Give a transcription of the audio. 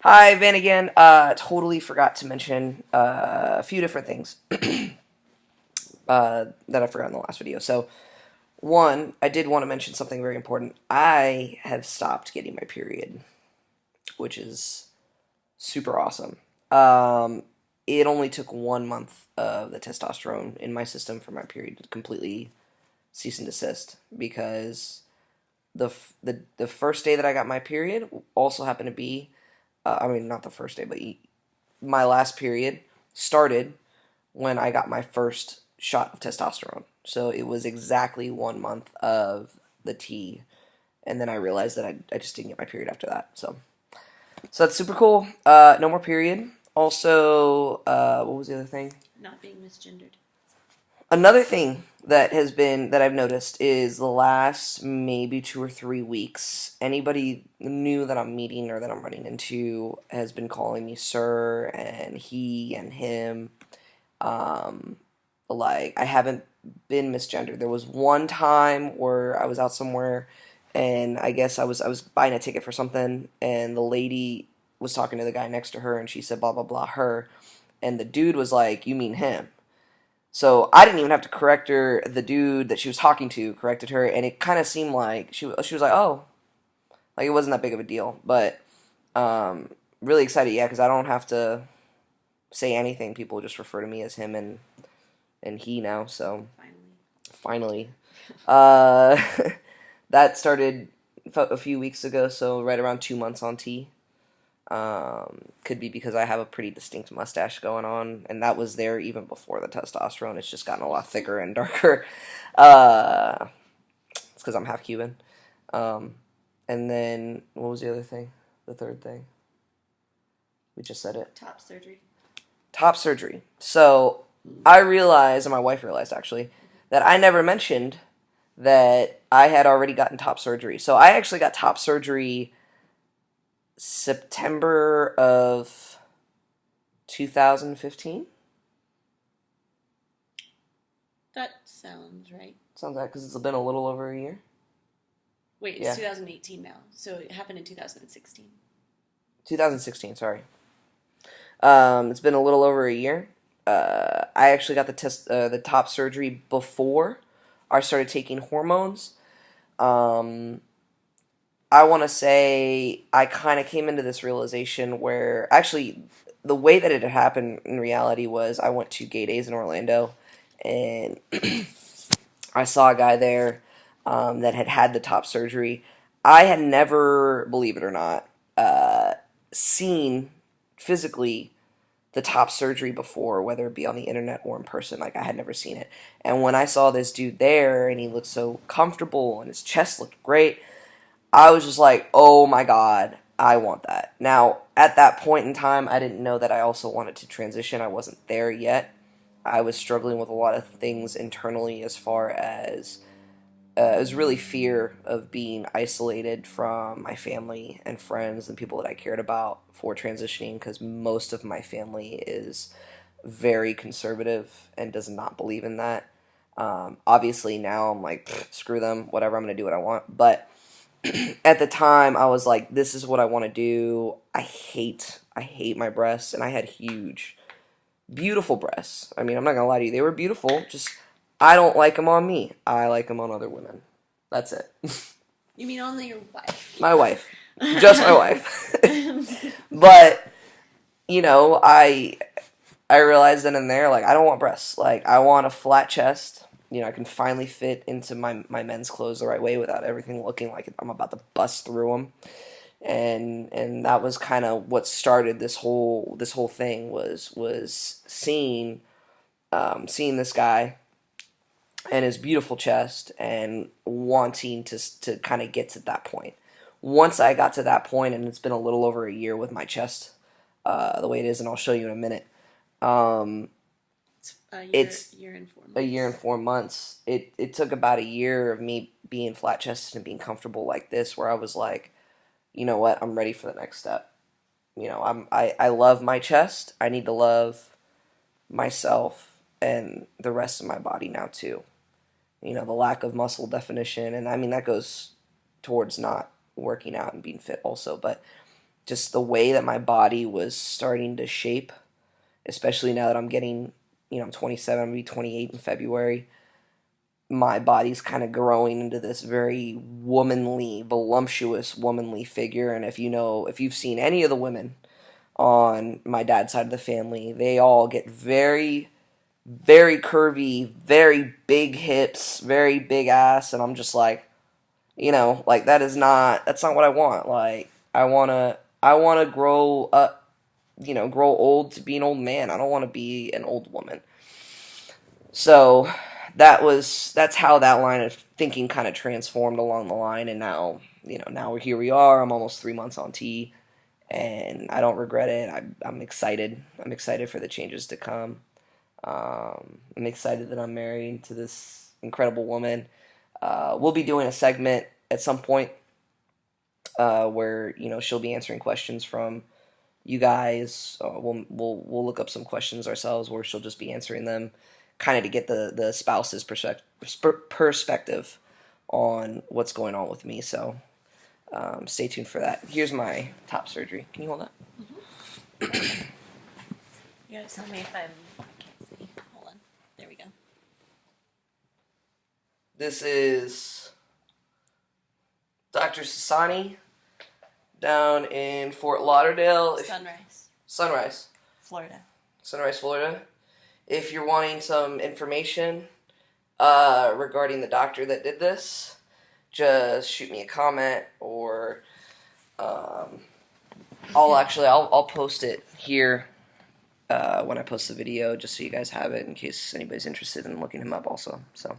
Hi, Van again. Totally forgot to mention a few different things that I forgot in the last video. So, one, I did want to mention something very important. I have stopped getting my period, which is super awesome. Um, it only took 1 month of the testosterone in my system for my period to completely cease and desist because the first day that I got my period also happened to be, I mean, not the first day, but my last period started when I got my first shot of testosterone. So it was exactly 1 month of the T, and then I realized that I just didn't get my period after that. So that's super cool. No more period. Also, what was the other thing? Not being misgendered. Another thing that I've noticed is the last maybe 2 or 3 weeks, anybody new that I'm meeting or that I'm running into has been calling me sir and he and him. Um, like I haven't been misgendered. There was one time where I was out somewhere, and I guess I was buying a ticket for something, and the lady was talking to the guy next to her, and she said blah blah blah her, and the dude was like, "You mean him?" So I didn't even have to correct her. The dude that she was talking to corrected her, and it kind of seemed like she was like, "Oh, like it wasn't that big of a deal." But really excited, yeah, because I don't have to say anything. People just refer to me as him and he now. So finally, uh, that started a few weeks ago. So right around 2 months on T. Could be because I have a pretty distinct mustache going on, and that was there even before the testosterone. It's just gotten a lot thicker and darker. It's because I'm half Cuban. Um, and then what was the other thing? The third thing? We just said it. Top surgery. Top surgery. So I realized, and my wife realized actually, that I never mentioned that I had already gotten top surgery. So I actually got top surgery September of 2015. That sounds right. Sounds like because it's been a little over a year. Wait, it's Yeah. 2018 now, so it happened in 2016. 2016, sorry. It's been a little over a year. I actually got the top surgery before I started taking hormones. Um, I want to say I kind of came into this realization where actually the way that it had happened in reality was I went to Gay Days in Orlando, and I saw a guy there that had had the top surgery. I had never, believe it or not, seen physically the top surgery before, whether it be on the internet or in person. Like I had never seen it. And when I saw this dude there and he looked so comfortable and his chest looked great, I was just like, oh my God, I want that. Now, at that point in time, I didn't know that I also wanted to transition. I wasn't there yet. I was struggling with a lot of things internally as far as it was really fear of being isolated from my family and friends and people that I cared about for transitioning because most of my family is very conservative and does not believe in that. Obviously, now I'm like, screw them, whatever, I'm going to do what I want. But at the time, I was like, this is what I want to do. I hate my breasts, and I had huge, beautiful breasts. I mean, I'm not going to lie to you, they were beautiful, just I don't like them on me. I like them on other women. That's it. You mean only your wife? My wife. Just my wife. But, I realized then and there, like, I don't want breasts. Like, I want a flat chest. I can finally fit into my men's clothes the right way without everything looking like I'm about to bust through them. And that was kind of what started this whole thing was seeing this guy and his beautiful chest and wanting to kind of get to that point. Once I got to that point, and it's been a little over a year with my chest the way it is, and I'll show you in a minute. Um, It's it's year and 4 months. a year and 4 months. It took about a year of me being flat chested and being comfortable like this, where I was like, you know what, I'm ready for the next step. I love my chest. I need to love myself and the rest of my body now too. The lack of muscle definition, and I mean that goes towards not working out and being fit also, but just the way that my body was starting to shape, especially now that I'm getting, I'm 27, I'm going to be 28 in February. My body's kind of growing into this very womanly, voluptuous, womanly figure. And if you've seen any of the women on my dad's side of the family, they all get very, very curvy, very big hips, very big ass. And I'm just like, like that's not what I want. Like, I wanna grow up, grow old to be an old man. I don't want to be an old woman. So that's how that line of thinking kind of transformed along the line, and now here we are. I'm almost 3 months on T, and I don't regret it. I'm excited. I'm excited for the changes to come. I'm excited that I'm married to this incredible woman. We'll be doing a segment at some point where she'll be answering questions from you guys. We'll look up some questions ourselves where she'll just be answering them, kind of to get the spouse's perspective on what's going on with me. So stay tuned for that. Here's my top surgery. Can you hold that? Mm-hmm. You gotta tell me if I can't see. Hold on. There we go. This is Dr. Sassani down in Fort Lauderdale. Sunrise, Florida. If you're wanting some information regarding the doctor that did this, just shoot me a comment, or I'll post it here when I post the video, just so you guys have it in case anybody's interested in looking him up also. So